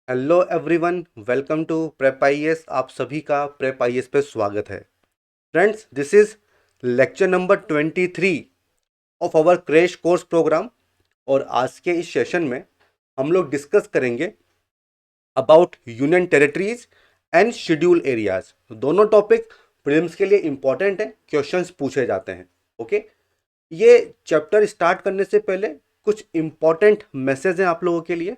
Hello everyone, welcome to prep IAS. आप सभी का प्रेप आईएएस पे स्वागत है। Friends, this is lecture number 23 of our crash course program. और आज के इस सेशन में हम लोग डिस्कस करेंगे about union territories and schedule areas. दोनों टॉपिक प्रीलिम्स के लिए इंपॉर्टेंट है, क्वेश्चंस पूछे जाते हैं। ओके, ये चैप्टर स्टार्ट करने से पहले कुछ इंपॉर्टेंट मैसेज हैं आप लोगों के लिए।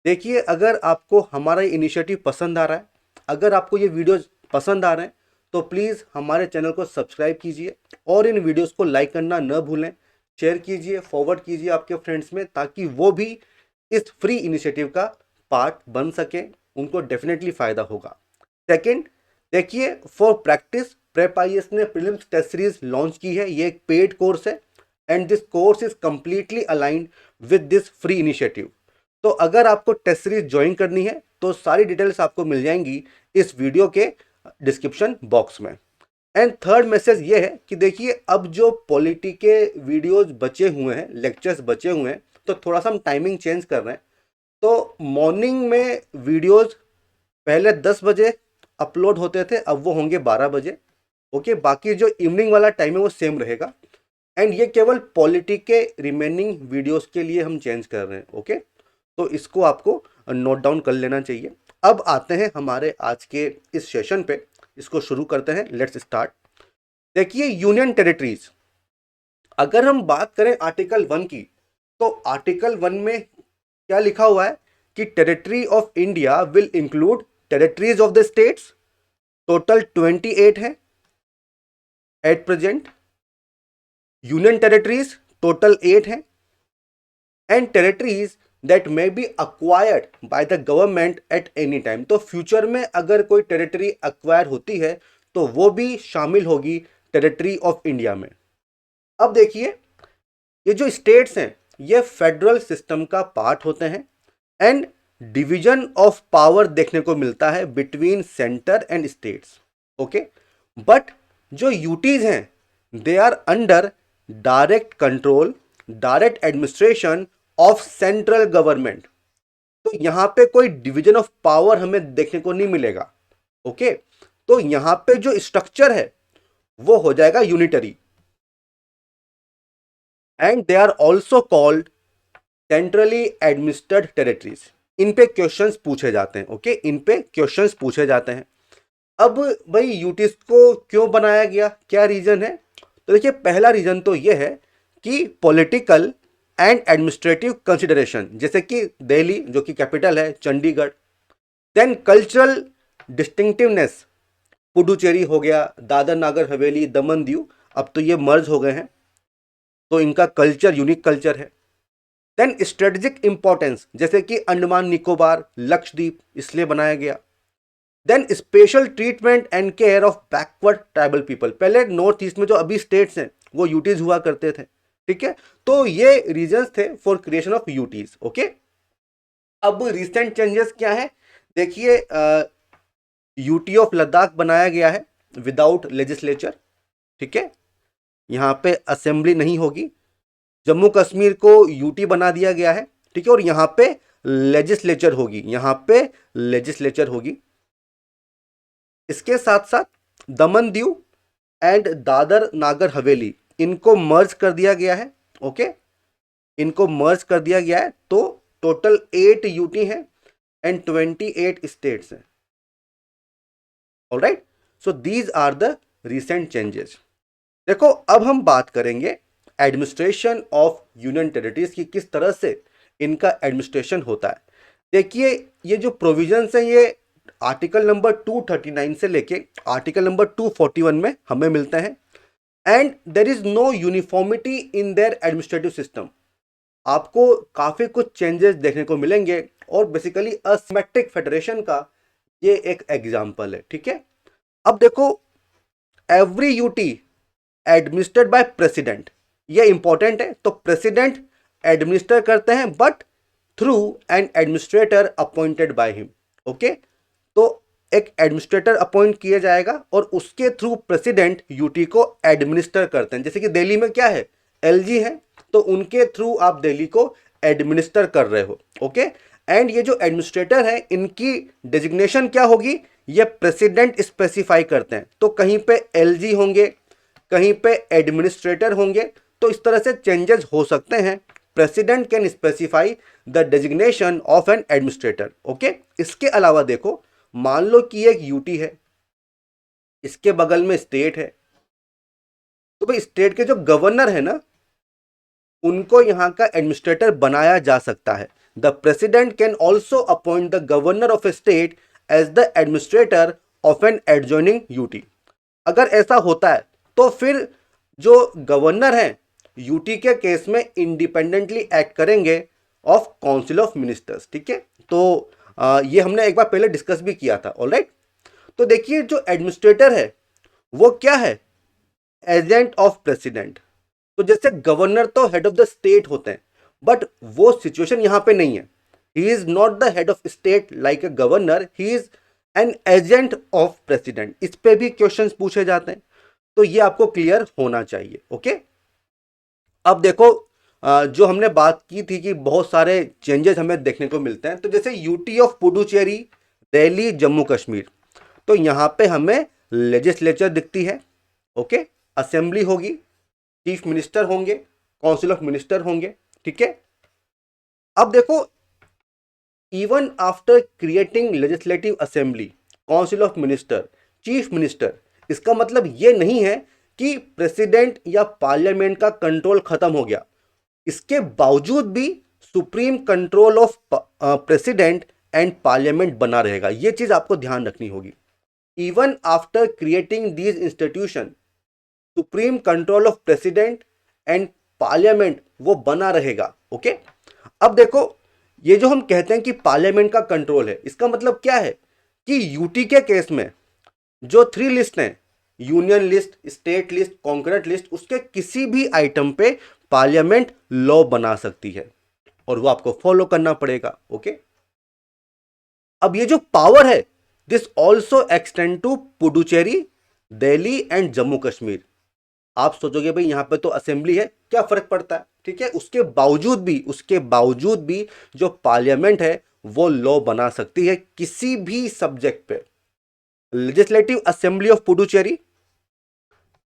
देखिए, अगर आपको हमारा इनिशिएटिव पसंद आ रहा है, अगर आपको ये वीडियोस पसंद आ रहे हैं, तो प्लीज़ हमारे चैनल को सब्सक्राइब कीजिए और इन वीडियोस को लाइक करना न भूलें। शेयर कीजिए, फॉरवर्ड कीजिए आपके फ्रेंड्स में, ताकि वो भी इस फ्री इनिशिएटिव का पार्ट बन सके, उनको डेफिनेटली फ़ायदा होगा। सेकेंड, देखिए, फॉर प्रैक्टिस प्रेप आईएएस ने प्रीलिम्स टेस्ट सीरीज लॉन्च की है। ये एक पेड कोर्स है and this course is completely aligned with this free initiative. तो अगर आपको टेस्ट सीरीज ज्वाइन करनी है तो सारी डिटेल्स आपको मिल जाएंगी इस वीडियो के डिस्क्रिप्शन बॉक्स में। एंड थर्ड मैसेज ये है कि देखिए, अब जो पॉलिटी के वीडियोज बचे हुए हैं, लेक्चर्स बचे हुए हैं, तो थोड़ा सा हम टाइमिंग चेंज कर रहे हैं। तो मॉर्निंग में वीडियोज पहले 10 बजे अपलोड होते थे, अब वो होंगे 12 बजे। ओके, बाकी जो इवनिंग वाला टाइम है वो सेम रहेगा। एंड ये केवल पॉलिटी के रिमेनिंग वीडियोस के लिए हम चेंज कर रहे हैं। ओके, तो इसको आपको नोट डाउन कर लेना चाहिए। अब आते हैं हमारे आज के इस सेशन पे, इसको शुरू करते हैं। Let's start. देखिए, यूनियन टेरिटरीज, अगर हम बात करें आर्टिकल 1 की, तो आर्टिकल 1 में क्या लिखा हुआ है कि territory of India will include territories of the states. Total 28 है at present. Union territories total 8 है and territories that may be acquired by the government at any time. तो फ्यूचर में अगर कोई टेरिटरी अक्वायर होती है तो वो भी शामिल होगी टेरिटरी ऑफ इंडिया में। अब देखिए, ये जो स्टेट्स हैं ये फेडरल सिस्टम का पार्ट होते हैं एंड डिवीजन ऑफ पावर देखने को मिलता है between centre and states. Okay, but जो यूटीज हैं they are under direct control, direct administration of central government. तो यहां पे कोई डिवीजन ऑफ पावर हमें देखने को नहीं मिलेगा। ओके, तो यहां पे जो स्ट्रक्चर है वो हो जाएगा unitary and they are also called centrally administered territories. इन पे क्वेश्चंस पूछे जाते हैं। ओके, इन पे क्वेश्चंस पूछे जाते हैं। अब भाई, यूटीज को क्यों बनाया गया, क्या रीजन है? तो देखिए, पहला रीजन तो यह है कि पॉलिटिकल एंड एडमिनिस्ट्रेटिव कंसिडरेशन, जैसे कि दिल्ली जो कि कैपिटल है, Chandigarh. Then cultural distinctiveness, Puducherry हो गया, दादर नागर हवेली, दमन दीव, अब तो ये मर्ज हो गए हैं, तो इनका कल्चर यूनिक कल्चर है। देन स्ट्रेटेजिक इंपॉर्टेंस, जैसे कि अंडमान निकोबार, लक्षद्वीप, इसलिए बनाया गया। Then special treatment and care of backward tribal people. पहले नॉर्थ ईस्ट में जो अभी स्टेट्स हैं वो यूटीज हुआ करते थे। ठीक है, तो ये रीजंस थे for creation of UTs. Okay, अब रिसेंट चेंजेस क्या है? देखिए, यूटी ऑफ लद्दाख बनाया गया है विदाउट लेजिस्लेचर। ठीक है, यहाँ पे असेंबली नहीं होगी। जम्मू कश्मीर को यूटी बना दिया गया है। ठीक है, और यहाँ पे लेजिस्लेचर होगी, यहाँ पे लेजिस्लेचर होगी। इसके साथ साथ दमन दीव एंड दादर नागर हवेली, इनको मर्ज कर दिया गया है। ओके, इनको मर्ज कर दिया गया है, तो टोटल 8 यूटी हैं एंड 28 स्टेट्स हैं। Alright, so these are the recent changes. देखो, अब हम बात करेंगे एडमिनिस्ट्रेशन ऑफ यूनियन टेरिटरीज की, किस तरह से इनका एडमिनिस्ट्रेशन होता है। देखिए, ये जो प्रोविजंस हैं ये आर्टिकल नंबर 239 से लेके आर्टिकल नंबर 241 में हमें मिलते हैं and there is no uniformity in their administrative system. आपको काफी कुछ चेंजेस देखने को मिलेंगे और बेसिकली असिमेट्रिक फेडरेशन का ये एक एग्जांपल है। ठीक है, अब देखो, every UT administered by president, ये इंपॉर्टेंट है। तो प्रेसिडेंट एडमिनिस्टर करते हैं but through an administrator appointed by him. Okay, तो एक एडमिनिस्ट्रेटर अपॉइंट किया जाएगा और उसके थ्रू प्रेसिडेंट यूटी को एडमिनिस्टर करते हैं। जैसे कि दिल्ली में क्या है, एलजी है, तो उनके थ्रू आप दिल्ली को एडमिनिस्टर कर रहे हो। ओके, एंड ये जो एडमिनिस्ट्रेटर है इनकी डेजिग्नेशन क्या होगी, ये प्रेसिडेंट स्पेसिफाई करते हैं। तो कहीं पे एलजी होंगे, कहीं पे एडमिनिस्ट्रेटर होंगे, तो इस तरह से चेंजेस हो सकते हैं। President can specify the designation of an administrator. Okay, इसके अलावा देखो, मान लो कि एक यूटी है, इसके बगल में स्टेट है, तो भाई स्टेट के जो गवर्नर है ना, उनको यहां का एडमिनिस्ट्रेटर बनाया जा सकता है। The president can also appoint the governor of a state as the administrator of an adjoining UT. अगर ऐसा होता है तो फिर जो गवर्नर हैं यूटी के केस में इंडिपेंडेंटली एक्ट करेंगे ऑफ काउंसिल ऑफ मिनिस्टर्स। ठीक है, तो ये हमने एक बार पहले डिस्कस भी किया था। ऑलराइट, तो देखिए जो एडमिनिस्ट्रेटर है वो क्या है, एजेंट ऑफ प्रेसिडेंट। तो जैसे गवर्नर तो हेड ऑफ द स्टेट होते हैं, बट वो सिचुएशन यहां पे नहीं है। He is not the head of state like a governor, he is an agent of president. इस पे भी क्वेश्चंस पूछे जाते हैं, तो ये आपको क्लियर होना चाहिए। ओके, अब देखो जो हमने बात की थी कि बहुत सारे चेंजेस हमें देखने को मिलते हैं, तो जैसे यूटी ऑफ पुडुचेरी, दिल्ली, जम्मू कश्मीर, तो यहां पे हमें लेजिस्लेचर दिखती है। ओके, असेंबली होगी, चीफ मिनिस्टर होंगे, काउंसिल ऑफ मिनिस्टर होंगे। ठीक है, अब देखो, even after creating legislative assembly, council of minister, chief minister, इसका मतलब ये नहीं है कि प्रेसिडेंट या पार्लियामेंट का कंट्रोल खत्म हो गया। इसके बावजूद भी supreme control of president and parliament बना रहेगा। यह चीज आपको ध्यान रखनी होगी। Even after creating these institution, supreme control of president and parliament वो बना रहेगा। ओके, अब देखो, ये जो हम कहते हैं कि पार्लियामेंट का कंट्रोल है, इसका मतलब क्या है कि यूटी के केस में जो 3 लिस्ट हैं, union list, state list, concurrent list, उसके किसी भी आइटम पे पार्लियामेंट लॉ बना सकती है और वो आपको फॉलो करना पड़ेगा। ओके, अब ये जो पावर है, this also extend to Puducherry, Delhi and Jammu Kashmir. आप सोचोगे भाई यहां पे तो असेंबली है, क्या फर्क पड़ता है। ठीक है, उसके बावजूद भी जो पार्लियामेंट है वो लॉ बना सकती है किसी भी सब्जेक्ट पे। लेजिस्लेटिव असेंबली ऑफ पुडुचेरी,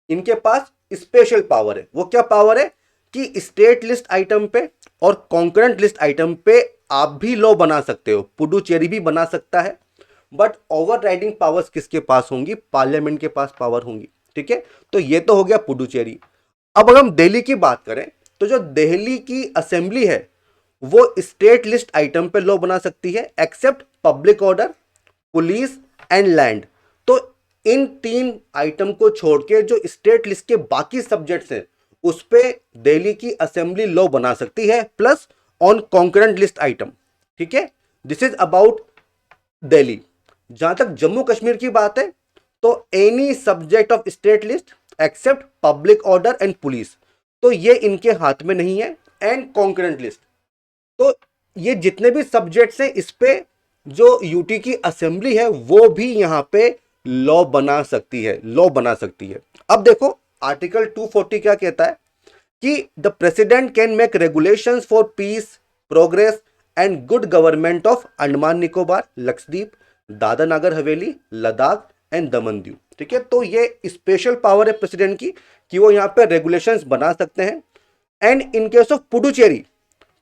इनके पास स्पेशल पावर है। वो क्या पावर है कि स्टेट लिस्ट आइटम पे और कॉन्करेंट लिस्ट आइटम पे आप भी लॉ बना सकते हो, पुडुचेरी भी बना सकता है, बट ओवरराइडिंग पावर्स किसके पास होंगी, पार्लियामेंट के पास पावर होंगी। ठीक है, तो ये तो हो गया पुडुचेरी। अब अगर हम दिल्ली की बात करें, तो जो दिल्ली की असेंबली है वो स्टेट लिस्ट आइटम पे लॉ बना सकती है, except public order, police and land. तो इन 3 आइटम को छोड़ के जो स्टेट लिस्ट के बाकी सब्जेक्ट्स हैं उस पे दिल्ली की असेंबली लॉ बना सकती है, plus on concurrent list item. ठीक है, दिस इज अबाउट दिल्ली। जहां तक जम्मू कश्मीर की बात है, तो any subject of state list except public order and police, तो ये इनके हाथ में नहीं है, एंड कॉन्करेंट लिस्ट। तो ये जितने भी सब्जेक्ट्स हैं इस पे जो यूटी की असेंबली है वो भी यहां पे लॉ बना सकती है। अब देखो, आर्टिकल 240 क्या कहता है कि the president can make regulations for peace, progress and good government of Andaman Nicobar, Lakshadweep, Dadra Nagar Haveli, Ladakh and Daman Diu. ठीक है, तो ये स्पेशल पावर है प्रेसिडेंट की कि वो यहां पे रेगुलेशंस बना सकते हैं। And in case of Puducherry,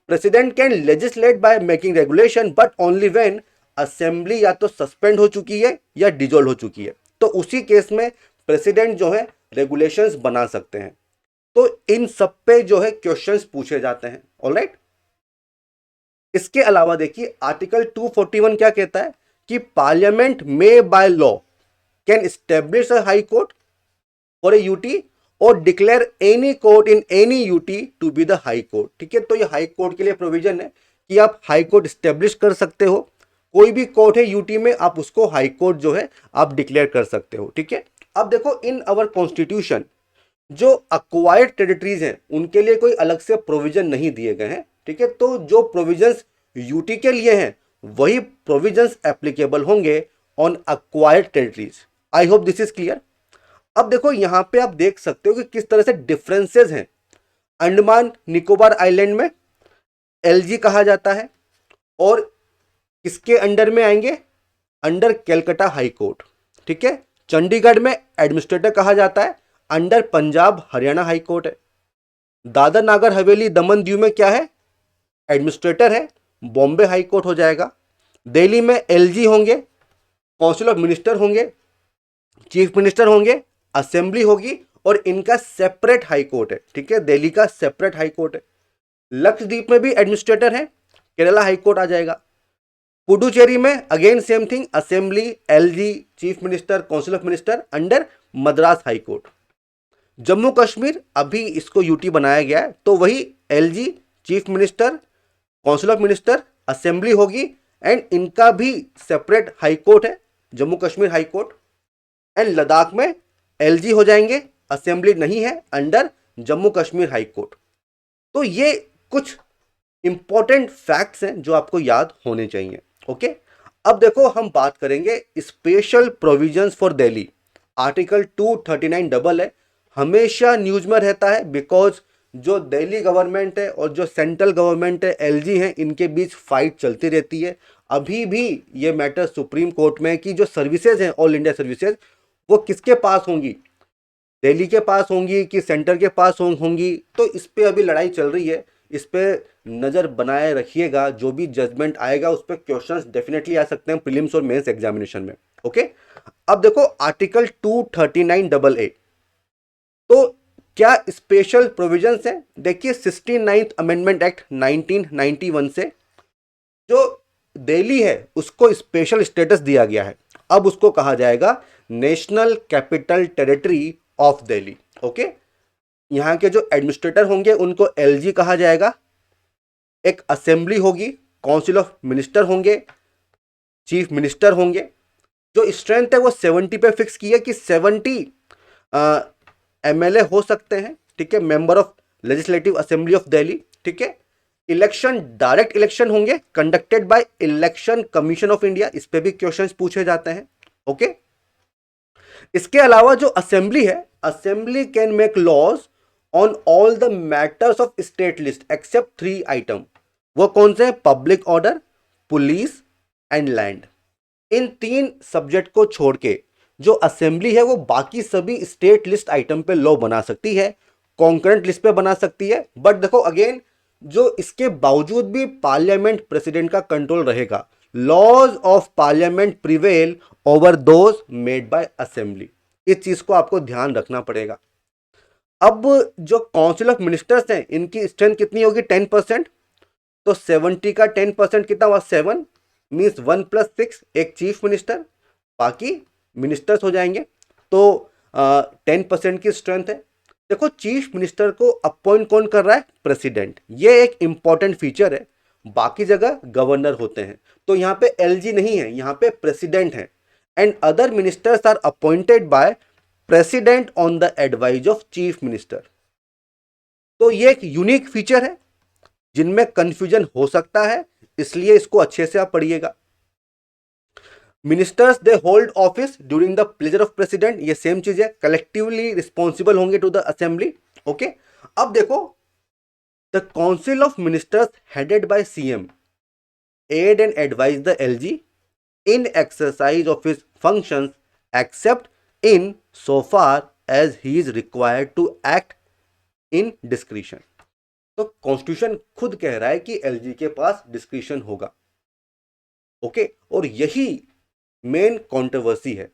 president can legislate by making regulation but only when assembly या तो सस्पेंड हो चुकी है या डिजोल्व हो चुकी है, तो उसी केस में प्रेसिडेंट जो है रेगुलेशंस बना सकते हैं। तो इन सब पे जो है क्वेश्चंस पूछे जाते हैं। ऑलराइट, इसके अलावा देखिए आर्टिकल 241 क्या कहता है कि पार्लियामेंट में by law can establish a high court for a UT और declare any court in any UT to be the high court. ठीक है, तो ये हाई कोर्ट के लिए प्रोविजन है कि आप हाई कोर्ट स्टेब्लिश कर सकते हो, कोई भी कोर्ट है यूटी में आप उसको हाई कोर्ट जो है आप डिक्लेयर कर सकते हो। ठीक है, अब देखो, इन अवर कॉन्स्टिट्यूशन जो अक्वायर्ड टेरिटरीज हैं उनके लिए कोई अलग से प्रोविजन नहीं दिए गए हैं। ठीक है, तो जो प्रोविजंस यूटी के लिए हैं वही प्रोविजंस एप्लीकेबल होंगे on acquired territories. I hope this is clear. अब देखो, यहां पे आप देख सकते हो कि किस तरह से डिफरेंसेस हैं। अंडमान निकोबार आइलैंड में एलजी कहा जाता है और किसके अंडर में आएंगे? अंडर कलकत्ता हाई कोर्ट, ठीक है। चंडीगढ़ में एडमिनिस्ट्रेटर कहा जाता है, under Punjab Haryana high court है। दादर नागर हवेली दमन दीव में क्या है? एडमिनिस्ट्रेटर है, बॉम्बे हाई कोर्ट हो जाएगा। दिल्ली में एलजी होंगे, काउंसिल ऑफ मिनिस्टर होंगे, चीफ मिनिस्टर होंगे, असेंबली होगी और इनका सेपरेट हाई कोर्ट है, ठीक है। दिल्ली का सेपरेट हाई कोर्ट है। लक्षद्वीप में भी एडमिनिस्ट्रेटर है, केरला हाई कोर्ट आ जाएगा। पुडुचेरी में again same thing, assembly, LG, chief minister, council of minister under Madras high court. Jammu Kashmir अभी इसको यूटी बनाया गया है, तो वही LG, chief minister, council of minister, assembly होगी एंड इनका भी सेपरेट हाई कोर्ट है, Jammu Kashmir high court. And Ladakh में एलजी हो जाएंगे, असेंबली नहीं है, under Jammu Kashmir high court. तो ये कुछ इंपॉर्टेंट फैक्ट्स हैं जो आपको याद होने चाहिए। ओके, अब देखो हम बात करेंगे special provisions for Delhi. Article 239 double है, हमेशा न्यूज में रहता है, बिकॉज जो दिल्ली गवर्नमेंट है और जो सेंट्रल गवर्नमेंट है एलजी है, इनके बीच फाइट चलती रहती है। अभी भी ये मैटर सुप्रीम कोर्ट में है कि जो सर्विसेज हैं, ऑल इंडिया सर्विसेज, वो किसके पास होंगी? दिल्ली के पास होंगी कि सेंटर के पास होंगी? तो इस पे अभी लड़ाई चल रही है, इस पे नज़र बनाए रखिएगा। जो भी जजमेंट आएगा उस पर क्वेश्चंस डेफिनेटली आ सकते हैं प्रीलिम्स और मेंस एग्जामिनेशन में। ओके, अब देखो आर्टिकल 239 डबल ए, तो क्या स्पेशल प्रोविजंस हैं? देखिए 69th अमेंडमेंट एक्ट 1991 से जो दिल्ली है उसको स्पेशल स्टेटस दिया गया है। अब उसको कहा जाएगा national capital territory of Delhi. Okay, यहां के जो एडमिनिस्ट्रेटर होंगे उनको एलजी कहा जाएगा, एक असेंबली होगी, काउंसिल ऑफ मिनिस्टर होंगे, चीफ मिनिस्टर होंगे। जो स्ट्रेंथ है वो 70 पे फिक्स की है कि 70 एमएलए हो सकते हैं, ठीक है, member of legislative assembly of Delhi, ठीक है। इलेक्शन डायरेक्ट इलेक्शन होंगे conducted by election commission of India, इस पे भी क्वेश्चंस पूछे जाते हैं। ओके, इसके अलावा जो असेंबली है, assembly can make laws on all the matters of state list except 3 item. वो कौन से हैं? Public order, police and land. इन 3 सब्जेक्ट को छोड़ के जो असेंबली है वो बाकी सभी स्टेट लिस्ट आइटम पे लॉ बना सकती है, कॉन्करेंट लिस्ट पे बना सकती है। बट देखो अगेन, जो इसके बावजूद भी पार्लियामेंट प्रेसिडेंट का कंट्रोल रहेगा। Laws of parliament prevail over those made by assembly, इस चीज को आपको ध्यान रखना पड़ेगा। अब जो काउंसिल ऑफ मिनिस्टर्स हैं इनकी स्ट्रेंथ कितनी होगी? 10%। तो 70 का 10% कितना हुआ? 7, मीन्स 1 + 6, एक चीफ मिनिस्टर, बाकी मिनिस्टर्स हो जाएंगे। तो 10% की स्ट्रेंथ है। देखो चीफ मिनिस्टर को अपॉइंट कौन कर रहा है? प्रेसिडेंट। ये एक इंपॉर्टेंट फीचर है, बाकी जगह गवर्नर होते हैं, तो यहाँ पे एलजी नहीं है, यहाँ पे प्रेसिडेंट है। And other ministers are appointed by president on the advice of chief minister. तो ये एक यूनिक फीचर है जिनमें कंफ्यूजन हो सकता है, इसलिए इसको अच्छे से आप पढ़िएगा। Ministers they hold office during the pleasure of president, ये सेम चीज है, कलेक्टिवली रिस्पॉन्सिबल होंगे टू द असेंबली। ओके, अब देखो the council of ministers headed by CM aid and advise the LG in exercise of his functions except in so far as he is required to act in discretion। तो constitution खुद कह रहा है कि LG के पास discretion होगा। Okay, और यही मेन कंट्रोवर्सी है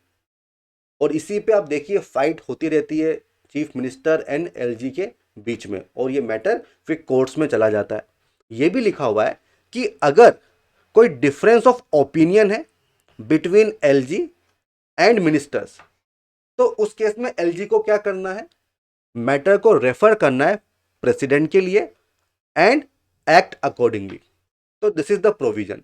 और इसी पे आप देखिए फाइट होती रहती है चीफ मिनिस्टर एंड एलजी के बीच में, और ये मैटर फिर कोर्ट्स में चला जाता है। ये भी लिखा हुआ है कि अगर कोई डिफरेंस ऑफ ओपिनियन है बिटवीन एलजी एंड मिनिस्टर्स, तो उस केस में एलजी को क्या करना है? मैटर को रेफर करना है प्रेसिडेंट के लिए एंड एक्ट अकॉर्डिंगली। तो दिस इज द प्रोविजन।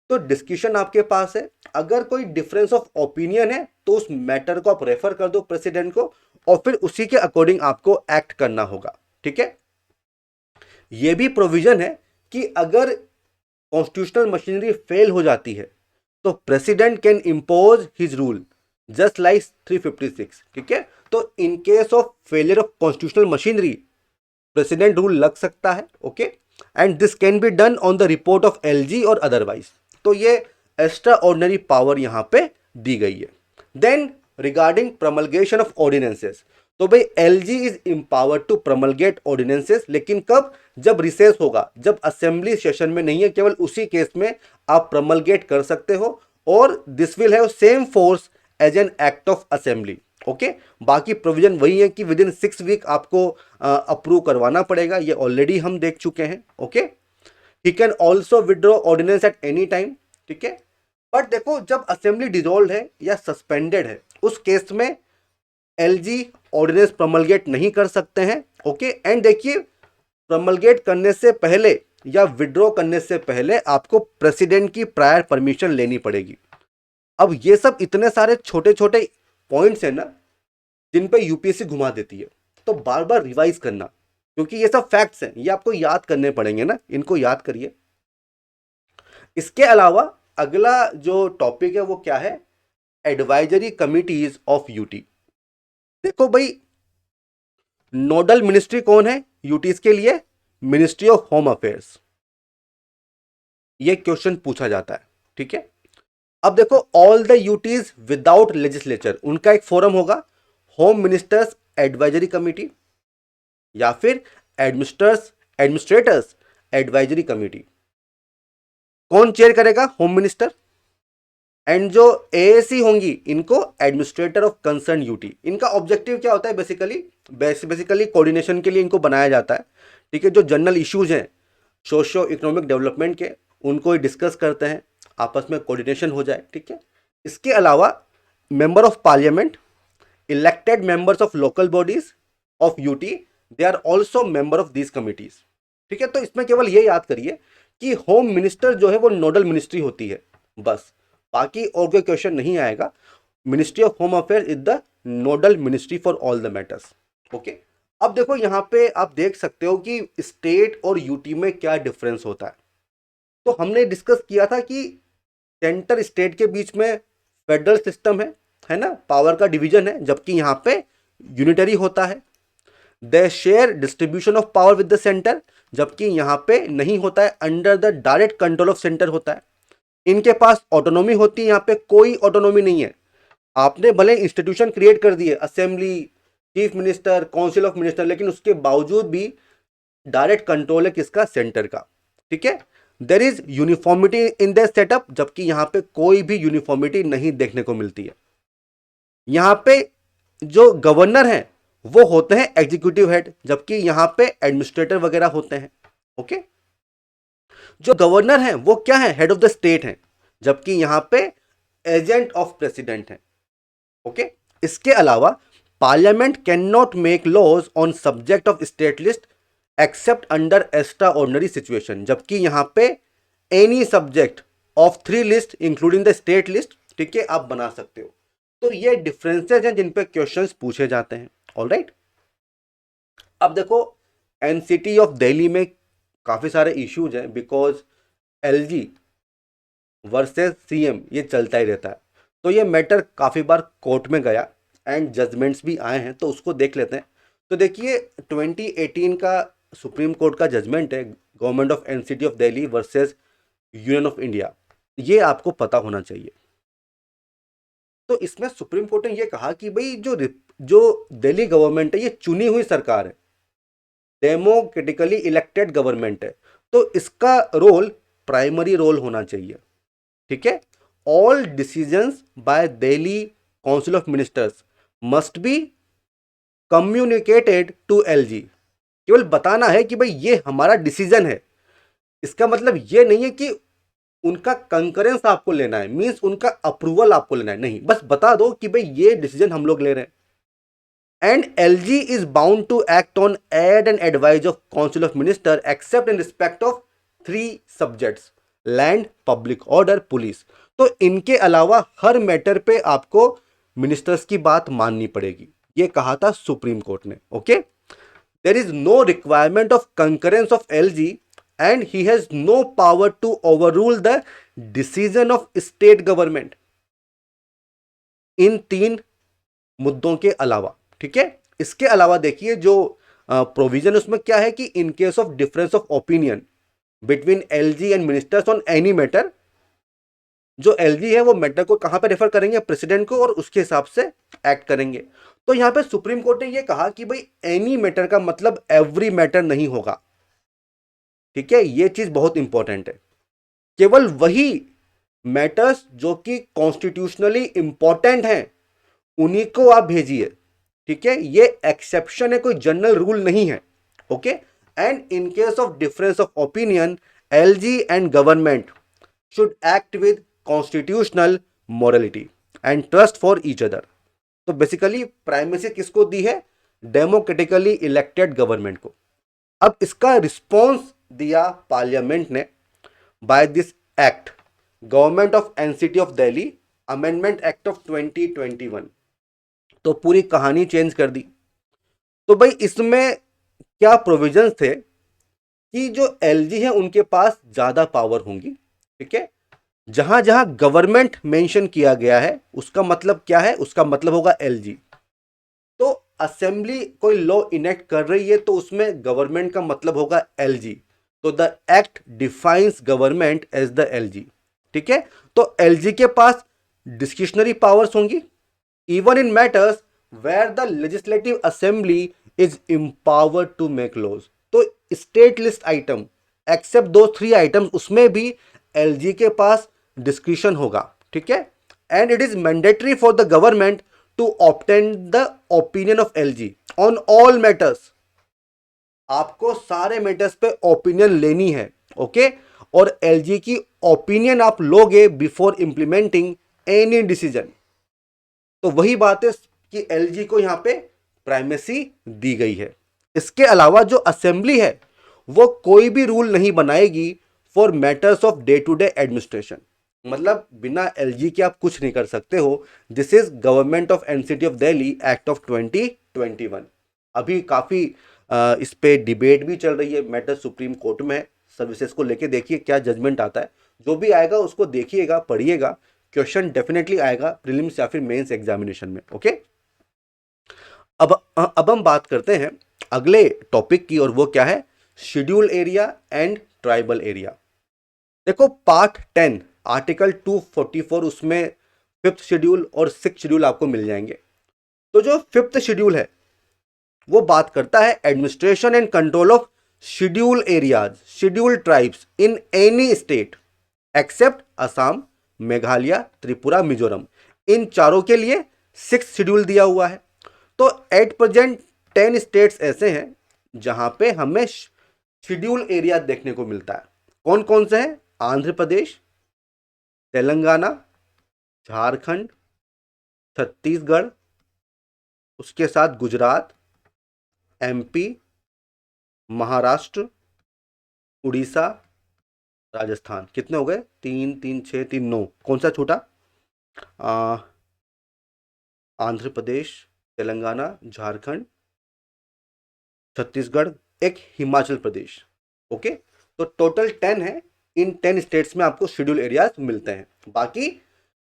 तो डिस्कशन आपके पास है, अगर कोई डिफरेंस ऑफ ओपिनियन है तो उस मैटर को आप रेफर कर दो प्रेसिडेंट को और फिर उसी के अकॉर्डिंग आपको एक्ट करना होगा, ठीक है। यह भी प्रोविजन है कि अगर कॉन्स्टिट्यूशनल मशीनरी फेल हो जाती है तो president can impose his rule just like 356, ठीक है। तो in case of failure of constitutional machinery president rule लग सकता है। Okay, and this can be done on the report of LG और अदरवाइज। तो ये एक्स्ट्रा ऑर्डिनरी पावर यहाँ पे दी गई है। Then regarding promulgation of ordinances, तो भाई LG is empowered to promulgate ordinances, लेकिन कब? जब रिसेस होगा, जब असेंबली सेशन में नहीं है, केवल उसी केस में आप प्रमलगेट कर सकते हो, और this will have same force as an act of assembly. Okay, बाकी प्रोविजन वही है कि विद इन 6 वीक आपको अप्रूव करवाना पड़ेगा, ये ऑलरेडी हम देख चुके हैं। Okay, he can also withdraw ordinance at any time, ठीक है। बट देखो, जब असेंबली डिसॉल्व है या सस्पेंडेड है, उस केस में एलजी ऑर्डिनेंस प्रमलगेट नहीं कर सकते हैं। ओके, एंड देखिए, प्रमलगेट करने से पहले या विड्रॉ करने से पहले आपको प्रेसिडेंट की प्रायर परमिशन लेनी पड़ेगी। अब ये सब इतने सारे छोटे छोटे पॉइंट्स हैं ना, जिन पे यूपीएससी घुमा देती है, तो बार बार रिवाइज करना, क्योंकि ये सब फैक्ट्स हैं, ये आपको याद करने पड़ेंगे ना, इनको याद करिए। इसके अलावा अगला जो टॉपिक है वो क्या है? Advisory committees of UT. देखो भाई, नोडल मिनिस्ट्री कौन है यूटीज के लिए? Ministry of home affairs. ये क्वेश्चन पूछा जाता है, ठीक है। अब देखो, all the UTs without legislature, उनका एक फोरम होगा, होम मिनिस्टर्स एडवाइजरी कमिटी या फिर एडमिनिस्ट्रेटर्स एडवाइजरी कमिटी। कौन चेयर करेगा? Home minister. एंड जो एएसी होंगी, इनको एडमिनिस्ट्रेटर ऑफ कंसर्न यूटी। इनका ऑब्जेक्टिव क्या होता है? बेसिकली कोऑर्डिनेशन के लिए इनको बनाया जाता है, ठीक है। जो जनरल इश्यूज हैं सोशियो इकोनॉमिक डेवलपमेंट के, उनको ही डिस्कस करते हैं, आपस में कोऑर्डिनेशन हो जाए, ठीक है। इसके अलावा member of parliament, elected members of local bodies of UT, they are also member of these committees, ठीक है। तो इसमें केवल ये याद करिए कि होम मिनिस्टर जो है वो नोडल मिनिस्ट्री होती है, बस, बाकी और कोई क्वेश्चन नहीं आएगा। Ministry of home affair is the nodal ministry for all the matters. Okay, अब देखो यहाँ पे आप देख सकते हो कि स्टेट और यूटी में क्या डिफरेंस होता है। तो हमने डिस्कस किया था कि सेंटर स्टेट के बीच में फेडरल सिस्टम है ना, पावर का डिवीजन है, जबकि यहाँ पे यूनिटरी होता है। They share distribution of power with the centre, जबकि यहाँ पे नहीं होता है, under the direct control of centre होता है। इनके पास ऑटोनॉमी होती है, यहाँ पे कोई ऑटोनॉमी नहीं है। आपने भले इंस्टीट्यूशन क्रिएट कर दिए, assembly, chief minister, council of minister, लेकिन उसके बावजूद भी डायरेक्ट कंट्रोल है किसका? सेंटर का, ठीक है। There is uniformity in the setup, जबकि यहाँ पे कोई भी यूनिफॉर्मिटी नहीं देखने को मिलती है। यहाँ पे जो गवर्नर हैं वो होते हैं एग्जीक्यूटिव हेड, जबकि यहाँ पे एडमिनिस्ट्रेटर वगैरह होते हैं। ओके, जो गवर्नर हैं वो क्या है? हेड ऑफ द स्टेट हैं, जबकि यहाँ पे एजेंट ऑफ प्रेसिडेंट हैं। ओके, इसके अलावा parliament can not make laws on subject of state list except under extraordinary situation, जबकि यहाँ पे any subject of 3 list including the state list, ठीक है, आप बना सकते हो। तो ये डिफरेंसेस हैं जिन पे क्वेश्चंस पूछे जाते हैं। ऑलराइट, अब देखो, एनसीटी ऑफ दिल्ली में काफी सारे इश्यूज हैं, बिकॉज एलजी वर्सेस सीएम ये चलता ही रहता है। तो ये मैटर काफी बार कोर्ट में गया एंड जजमेंट्स भी आए हैं, तो उसको देख लेते हैं। तो देखिए, 2018 का सुप्रीम कोर्ट का जजमेंट है, government of NCT of Delhi versus union of India, ये आपको पता होना चाहिए। तो इसमें सुप्रीम कोर्ट ने ये कहा कि भाई जो दिल्ली गवर्नमेंट है ये चुनी हुई सरकार है, डेमोक्रेटिकली इलेक्टेड गवर्नमेंट है, तो इसका रोल प्राइमरी रोल होना चाहिए, ठीक है। All decisions by Delhi council of ministers must be communicated to LG. केवल बताना है कि भाई ये हमारा डिसीजन है, इसका मतलब ये नहीं है कि उनका कंकरेंस आपको लेना है, मींस उनका अप्रूवल आपको लेना है, नहीं, बस बता दो कि भाई ये डिसीजन हम लोग ले रहे हैं। And LG is bound to act on aid and advise of council of minister except in respect of 3 subjects, land, public order, police. तो इनके अलावा हर मैटर पे आपको मिनिस्टर्स की बात माननी पड़ेगी, ये कहा था सुप्रीम कोर्ट ने। Okay, there is no requirement of concurrence of LG and he has no power to overrule the decision of state government, इन 3 मुद्दों के अलावा, ठीक है। इसके अलावा देखिए, जो प्रोविजन उसमें क्या है कि in case of difference of opinion between LG and ministers on any matter, जो एलजी है वो मैटर को कहां पे रेफर करेंगे, प्रेसिडेंट को, और उसके हिसाब से एक्ट करेंगे। तो यहां पे सुप्रीम कोर्ट ने ये कहा कि भाई एनी मैटर का मतलब एवरी मैटर नहीं होगा। ठीक है, ये चीज बहुत इंपॉर्टेंट है। केवल वही मैटर्स जो कि कॉन्स्टिट्यूशनली इंपॉर्टेंट हैं उन्हीं को आप भेजिए। ठीक है, ये एक्सेप्शन है, कोई जनरल रूल नहीं है। Okay, and in case of difference of opinion LG and government should act with constitutional morality and trust for each other. तो बेसिकली प्राइमेसी किसको दी है, डेमोक्रेटिकली इलेक्टेड गवर्नमेंट को। अब इसका रिस्पॉन्स दिया पार्लियामेंट ने by this act, government of NCT of Delhi amendment act of 2021। तो पूरी कहानी चेंज कर दी। तो भाई इसमें क्या प्रोविजंस थे कि जो एलजी है उनके पास ज्यादा पावर होंगी। ठीक है, जहां जहां गवर्नमेंट मेंशन किया गया है उसका मतलब क्या है, उसका मतलब होगा एलजी। तो असेंबली कोई लॉ इनेक्ट कर रही है तो उसमें गवर्नमेंट का मतलब होगा एलजी। तो the act defines government as the LG. ठीक है, तो एलजी के पास डिस्क्रिशनरी पावर्स होंगी even in matters where the legislative assembly is empowered to make laws। तो स्टेट लिस्ट आइटम एक्सेप्ट दो 3 आइटम्स उसमें भी एलजी के पास डिस्क्रिशन होगा। ठीक है, and it is mandatory for the government to obtain the opinion of LG on all matters. आपको सारे मैटर्स पे ओपिनियन लेनी है। ओके, और एलजी की ओपिनियन आप लोगे बिफोर इंप्लीमेंटिंग एनी डिसीजन। तो वही बात है कि एलजी को यहां पे प्राइमेसी दी गई है। इसके अलावा जो असेंबली है वो कोई भी रूल नहीं बनाएगी for matters of day to day administration. मतलब बिना एलजी के आप कुछ नहीं कर सकते हो। This is government of NCT of Delhi act of 2021। अभी काफी इस पे डिबेट भी चल रही है, मैटर सुप्रीम कोर्ट में है। सर्विसेज को लेके देखिए क्या जजमेंट आता है। जो भी आएगा उसको देखिएगा, पढ़िएगा। क्वेश्चन डेफिनेटली आएगा प्रीलिम्स या फिर मेंस एग्जामिनेशन में। ओके, अब हम बात करते हैं अगले टॉपिक की, और वो क्या है, schedule area and tribal area. देखो पार्ट 10 आर्टिकल 244 उसमें 5th शेड्यूल और 6th शेड्यूल आपको मिल जाएंगे। तो जो 5th शेड्यूल है वो बात करता है administration and control of schedule areas, schedule tribes in any state except Assam, Meghalaya, Tripura, Mizoram. इन चारों के लिए 6th शेड्यूल दिया हुआ है। तो एट प्रेजेंट 10 स्टेट्स ऐसे हैं जहां पे हमें शेड्यूल एरिया देखने को मिलता है। कौन कौन से हैं, आंध्र प्रदेश, तेलंगाना, झारखंड, छत्तीसगढ़, उसके साथ गुजरात, एमपी, महाराष्ट्र, उड़ीसा, राजस्थान। कितने हो गए, 3 3 6 3 9। कौन सा छूटा, आंध्र प्रदेश, तेलंगाना, झारखंड, छत्तीसगढ़, एक हिमाचल प्रदेश। ओके, तो टोटल 10 है। इन 10 स्टेट्स में आपको शेड्यूल एरियाज मिलते हैं। बाकी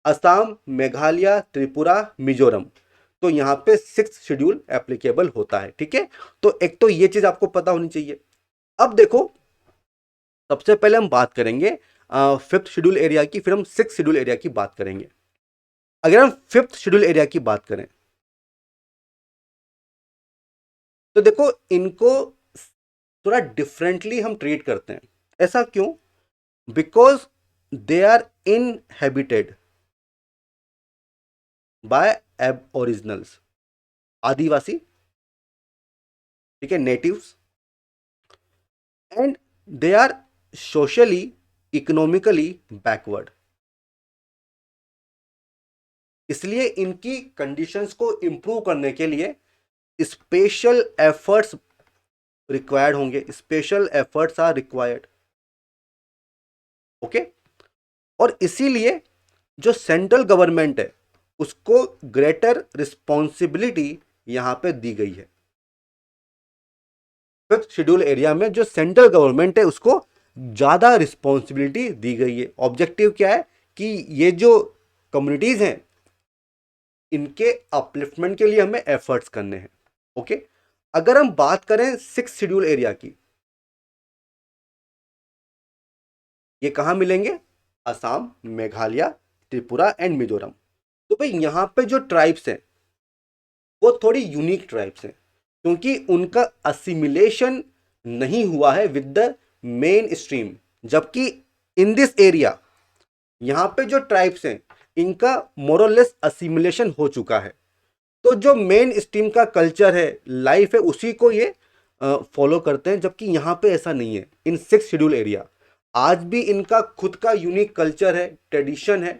असम, मेघालय, त्रिपुरा, मिजोरम, तो यहां पे 6th शेड्यूल एप्लीकेबल होता है। ठीक है, तो एक तो ये चीज आपको पता होनी चाहिए। अब देखो, सबसे पहले हम बात करेंगे 5th शेड्यूल एरिया की, फिर हम 6th शेड्यूल एरिया की बात करेंगे। अगर हम 5th शेड्यूल एरिया की बात करें तो देखो इनको थोड़ा डिफरेंटली हम ट्रीट करते हैं। ऐसा क्यों, because they are inhabited by aboriginals, Adivasi, ठीक है, natives, and they are socially economically backward. इसलिए इनकी कंडीशंस को इंप्रूव करने के लिए स्पेशल एफर्ट्स रिक्वायर्ड होंगे। Special efforts are required. Okay, और इसीलिए जो सेंट्रल गवर्नमेंट है उसको ग्रेटर रिस्पॉन्सिबिलिटी यहां पे दी गई है। 5th शेड्यूल एरिया में जो सेंट्रल गवर्नमेंट है उसको ज्यादा रिस्पॉन्सिबिलिटी दी गई है। ऑब्जेक्टिव क्या है कि ये जो कम्युनिटीज हैं इनके अपलिफ्टमेंट के लिए हमें एफर्ट्स करने हैं। ओके, अगर हम बात करें 6th शेड्यूल एरिया की, ये कहां मिलेंगे, असम, मेघालय, त्रिपुरा एंड मिजोरम। तो भाई यहाँ पे जो ट्राइब्स हैं वो थोड़ी यूनिक ट्राइब्स हैं, क्योंकि उनका असिमिलेशन नहीं हुआ है विद द मेन स्ट्रीम, जबकि इन दिस एरिया यहाँ पे जो ट्राइब्स हैं इनका मोरलेस असिमिलेशन हो चुका है। तो जो मेन स्ट्रीम का कल्चर है, लाइफ है, उसी को ये फॉलो करते हैं, जबकि यहाँ पे ऐसा नहीं है। इन 6 शेड्यूल एरिया आज भी इनका खुद का यूनिक कल्चर है, ट्रेडिशन है,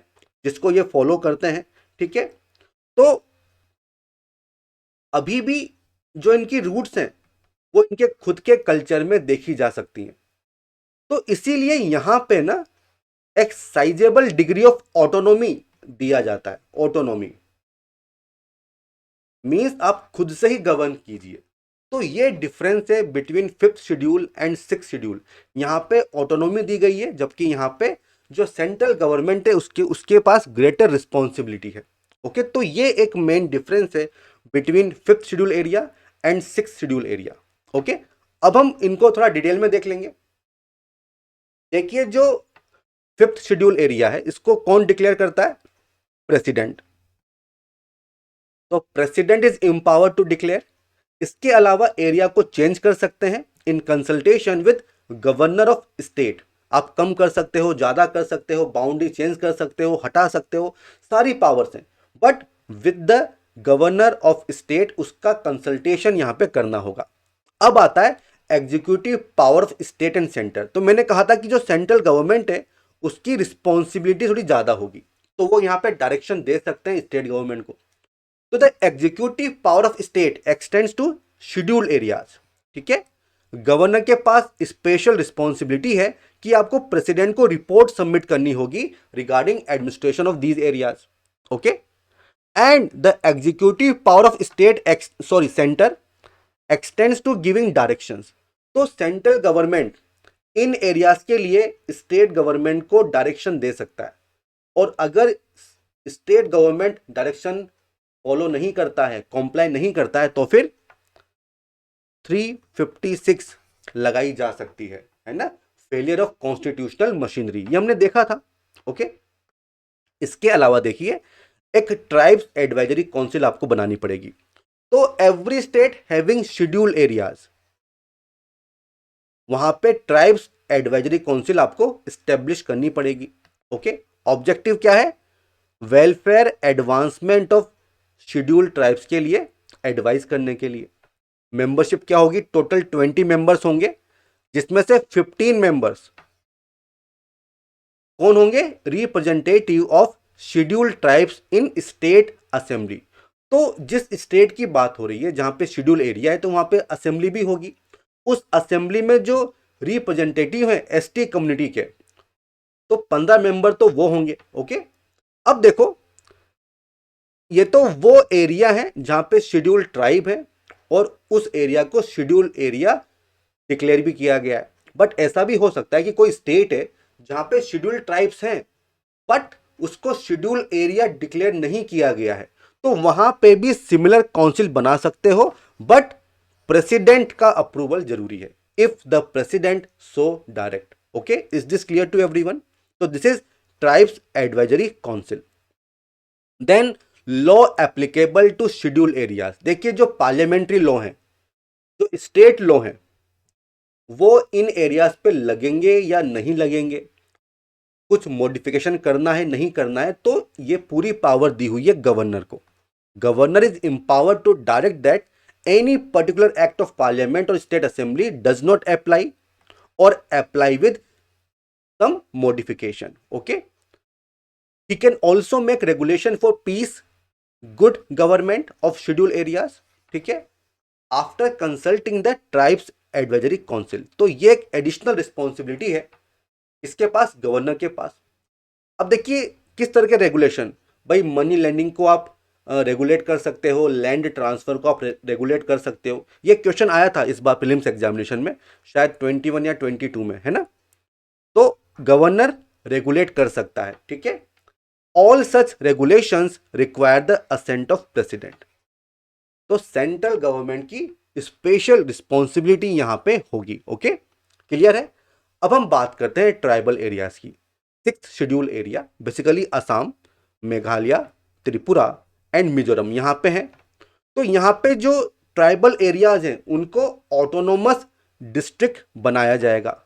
जिसको ये फॉलो करते हैं। ठीक है, तो अभी भी जो इनकी रूट्स हैं वो इनके खुद के कल्चर में देखी जा सकती हैं। तो इसीलिए यहाँ पे ना एक साइजेबल डिग्री ऑफ ऑटोनॉमी दिया जाता है। ऑटोनॉमी मीन्स आप खुद से ही गवर्न कीजिए। तो ये डिफरेंस है between 5th schedule and 6th schedule. यहाँ पे ऑटोनॉमी दी गई है, जबकि यहाँ पे जो सेंट्रल गवर्नमेंट है उसके पास ग्रेटर रिस्पॉन्सिबिलिटी है। ओके, तो ये एक मेन डिफरेंस है between 5th schedule area and 6th schedule area. Okay, अब हम इनको थोड़ा डिटेल में देख लेंगे। देखिए, जो 5th शेड्यूल एरिया है इसको कौन डिक्लेयर करता है? प्रेसिडेंट। तो president is empowered to declare. इसके अलावा एरिया को चेंज कर सकते हैं in consultation with governor of state. आप कम कर सकते हो, ज्यादा कर सकते हो, बाउंड्री चेंज कर सकते हो, हटा सकते हो, सारी पावर्स हैं, but with the governor of state उसका कंसल्टेशन यहां पे करना होगा। अब आता है executive power of state and centre. तो मैंने कहा था कि जो सेंट्रल गवर्नमेंट है उसकी रिस्पॉन्सिबिलिटी थोड़ी ज्यादा होगी, तो वो यहाँ पे डायरेक्शन दे सकते हैं स्टेट गवर्नमेंट को। तो the executive power of state extends to schedule areas. ठीक है, गवर्नर के पास स्पेशल रिस्पॉन्सिबिलिटी है कि आपको प्रेसिडेंट को रिपोर्ट सबमिट करनी होगी regarding administration of these areas. Okay, and the executive power of state center extends to giving directions. तो सेंट्रल गवर्नमेंट इन एरियाज के लिए स्टेट गवर्नमेंट को डायरेक्शन दे सकता है, और अगर स्टेट गवर्नमेंट डायरेक्शन फॉलो नहीं करता है, कॉम्प्लाई नहीं करता है, तो फिर 356 लगाई जा सकती है ना, फेलियर ऑफ कॉन्स्टिट्यूशनल मशीनरी, ये हमने देखा था। ओके, इसके अलावा देखिए एक ट्राइब्स एडवाइजरी काउंसिल आपको बनानी पड़ेगी। तो every state having schedule areas, वहां पे ट्राइब्स एडवाइजरी काउंसिल आपको स्टेब्लिश करनी पड़ेगी। ओके, ऑब्जेक्टिव क्या है? Welfare advancement of schedule tribes के लिए एडवाइस करने के लिए। मेंबरशिप क्या होगी? टोटल 20 मेंबर्स होंगे, जिसमें से 15 मेंबर्स कौन होंगे? Representative of schedule tribes in state assembly. तो जिस स्टेट की बात हो रही है जहां पे शेड्यूल एरिया है, तो वहां पे असेंबली भी होगी। उस असेंबली में जो रिप्रेजेंटेटिव है एसटी कम्युनिटी के, तो 15 मेंबर तो वो होंगे। ओके, अब देखो, ये तो वो एरिया है जहां पे शेड्यूल ट्राइब है, और उस एरिया को शेड्यूल एरिया डिक्लेयर भी किया गया है। बट ऐसा भी हो सकता है कि कोई स्टेट है जहां पे शेड्यूल ट्राइब्स हैं, बट उसको शेड्यूल एरिया डिक्लेयर नहीं किया गया है, तो वहां पे भी सिमिलर काउंसिल बना सकते हो, बट प्रेसिडेंट का अप्रूवल जरूरी है, if the president so direct. Okay, is this clear to everyone? तो this is tribes advisory council. Then law applicable to schedule areas. देखिए, जो पार्लियामेंट्री लॉ है, जो स्टेट लॉ है, वो इन एरियाज पे लगेंगे या नहीं लगेंगे, कुछ मॉडिफिकेशन करना है नहीं करना है, तो ये पूरी पावर दी हुई है गवर्नर को। Governor is empowered to direct that any particular act of parliament और state assembly does not apply और apply with some modification. Okay, he can also make regulation for peace, good government of scheduled areas। ठीक है, after consulting the tribes advisory council. तो ये एक additional responsibility है इसके पास, governor के पास। अब देखिए किस तरह के रेगुलेशन, भाई मनी लेंडिंग को आप रेगुलेट कर सकते हो, लैंड ट्रांसफर को आप रेगुलेट कर सकते हो। ये क्वेश्चन आया था इस बार प्रीलिम्स एग्जामिनेशन में, शायद 21 या 22 में, है ना। तो गवर्नर रेगुलेट कर सकता है। ठीक है, all such regulations require the assent of president. तो सेंट्रल गवर्नमेंट की स्पेशल रिस्पॉन्सिबिलिटी यहां पे होगी। ओके, क्लियर है? अब हम बात करते हैं ट्राइबल एरियाज की। 6th schedule area basically Assam, Meghalaya, Tripura and Mizoram यहाँ पे हैं। तो यहाँ पे जो ट्राइबल एरियाज हैं उनको ऑटोनोमस डिस्ट्रिक्ट बनाया जाएगा।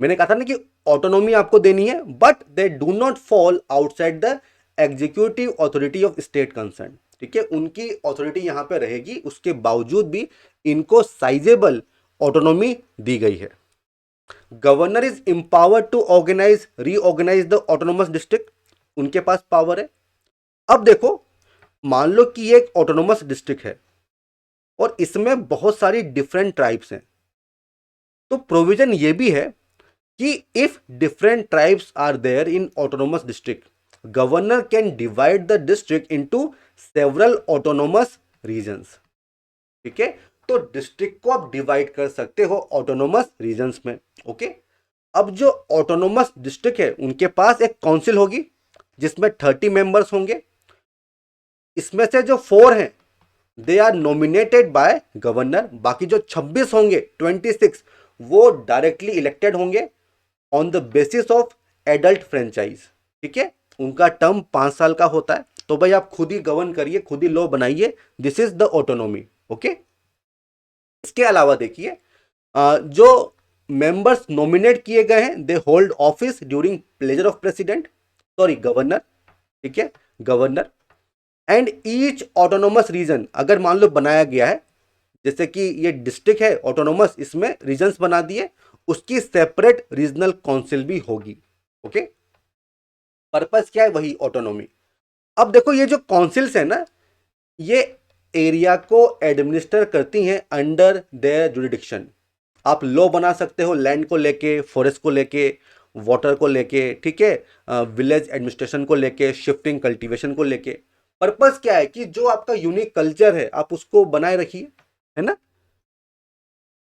मैंने कहा था ना कि ऑटोनॉमी आपको देनी है, but they do not fall outside the executive authority of state concern. ठीक है, उनकी अथॉरिटी यहां पे रहेगी, उसके बावजूद भी इनको साइजेबल ऑटोनॉमी दी गई है। Governor is empowered to organize reorganize the autonomous district, उनके पास पावर है। अब देखो, मान लो कि ये एक ऑटोनोमस डिस्ट्रिक्ट है और इसमें बहुत सारी डिफरेंट ट्राइब्स हैं, तो प्रोविजन ये भी है कि if different tribes are there in autonomous district, governor can divide the district into several autonomous regions. ठीक है, तो डिस्ट्रिक्ट को आप डिवाइड कर सकते हो ऑटोनोमस रीजन्स में। ओके, अब जो ऑटोनोमस डिस्ट्रिक्ट है उनके पास एक काउंसिल होगी जिसमें 30 मेंबर्स होंगे। इसमें से जो 4 हैं they are nominated by governor, बाकी जो 26 होंगे 26 वो डायरेक्टली इलेक्टेड होंगे on the basis of adult franchise. ठीक है, उनका टर्म 5 साल का होता है। तो भाई आप खुद ही गवर्न करिए, खुद ही लॉ बनाइए, this is the autonomy. Okay, इसके अलावा देखिए, जो मेंबर्स नॉमिनेट किए गए हैं दे hold office during pleasure of president, sorry governor. ठीक है, governor and each autonomous region, अगर मान लो बनाया गया है, जैसे कि ये डिस्ट्रिक्ट है ऑटोनोमस, इसमें रीजन्स बना दिए, उसकी सेपरेट रीजनल काउंसिल भी होगी। ओके, पर्पस क्या है, वही ऑटोनॉमी। अब देखो ये जो काउंसिल्स है ना, ये एरिया को एडमिनिस्टर करती हैं अंडर देयर जुरिडिक्शन। आप लॉ बना सकते हो लैंड को लेके, फॉरेस्ट को लेके, वाटर को लेके, ठीक है, विलेज एडमिनिस्ट्रेशन को लेके, शिफ्टिंग कल्टीवेशन को लेके। पर्पस क्या है कि जो आपका यूनिक कल्चर है आप उसको बनाए रखिए, है ना।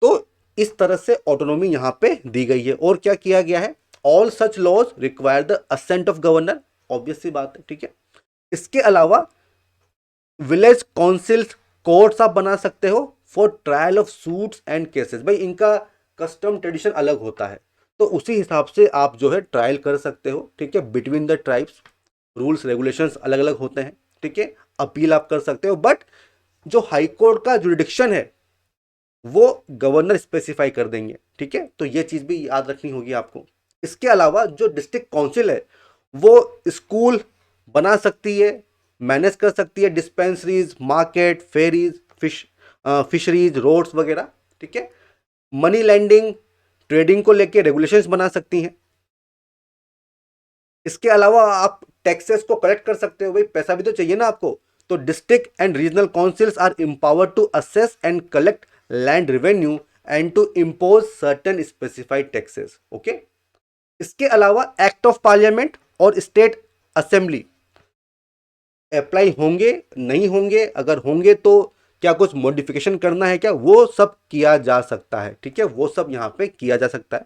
तो इस तरह से ऑटोनॉमी यहां पे दी गई है। और क्या किया गया है, all such laws require the assent of governor, obvious सी बात है। ठीक है, इसके अलावा विलेज काउंसिल्स कोर्ट्स आप बना सकते हो for trial of suits and cases. भाई इनका कस्टम ट्रेडिशन अलग होता है, तो उसी हिसाब से आप जो है ट्रायल कर सकते हो। ठीक है, between the tribes rules regulations अलग अलग होते हैं। ठीक है, अपील आप कर सकते हो, बट जो हाई कोर्ट का जुरिडिक्शन है वो गवर्नर स्पेसिफाई कर देंगे। ठीक है, तो ये चीज भी याद रखनी होगी आपको। इसके अलावा जो डिस्ट्रिक्ट काउंसिल है वो स्कूल बना सकती है, मैनेज कर सकती है dispensaries, market, ferries, fisheries, roads वगैरह। ठीक है, मनी लैंडिंग, ट्रेडिंग को लेके रेगुलेशंस बना सकती हैं। इसके अलावा आप टैक्सेस को कलेक्ट कर सकते हो, भाई पैसा भी तो चाहिए ना आपको। तो district and regional councils are empowered to assess and collect land revenue and to impose certain specified taxes. Okay, इसके अलावा एक्ट ऑफ पार्लियामेंट और स्टेट असेंबली अप्लाई होंगे, नहीं होंगे, अगर होंगे तो क्या कुछ मॉडिफिकेशन करना है क्या, वो सब किया जा सकता है। ठीक है, वो सब यहां पे किया जा सकता है।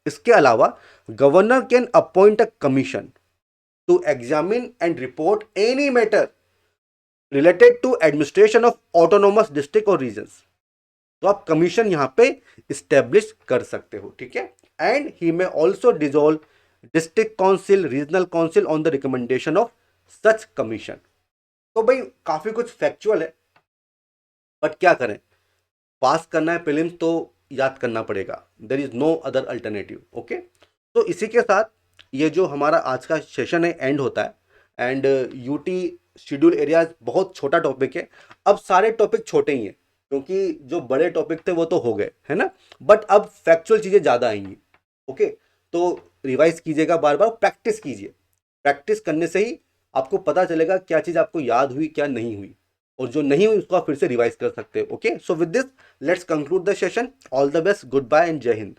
इसके अलावा governor can appoint a commission to examine and report any matter related to administration of autonomous district और रीजन्स। तो आप कमीशन यहां पे स्टेब्लिश कर सकते हो। ठीक है, and he may also dissolve district council, regional council on the recommendation of such commission. तो भाई काफी कुछ फैक्चुअल है, बट क्या करें, पास करना है प्रीलिम्स तो याद करना पड़ेगा, there is no other alternative. Okay, तो इसी के साथ ये जो हमारा आज का सेशन है एंड होता है। एंड यूटी शेड्यूल एरियाज बहुत छोटा टॉपिक है, अब सारे टॉपिक छोटे ही हैं क्योंकि जो बड़े टॉपिक थे वो तो हो गए, है ना, बट अब फैक्चुअल चीज़ें ज़्यादा आएंगी। ओके, तो रिवाइज कीजिएगा, बार बार प्रैक्टिस कीजिए, प्रैक्टिस करने से ही आपको पता चलेगा क्या चीज़ आपको याद हुई क्या नहीं हुई, और जो नहीं हुई उसको आप फिर से रिवाइज कर सकते हो। Okay, so with this let's conclude the session. All the best, good bye and जय हिंद।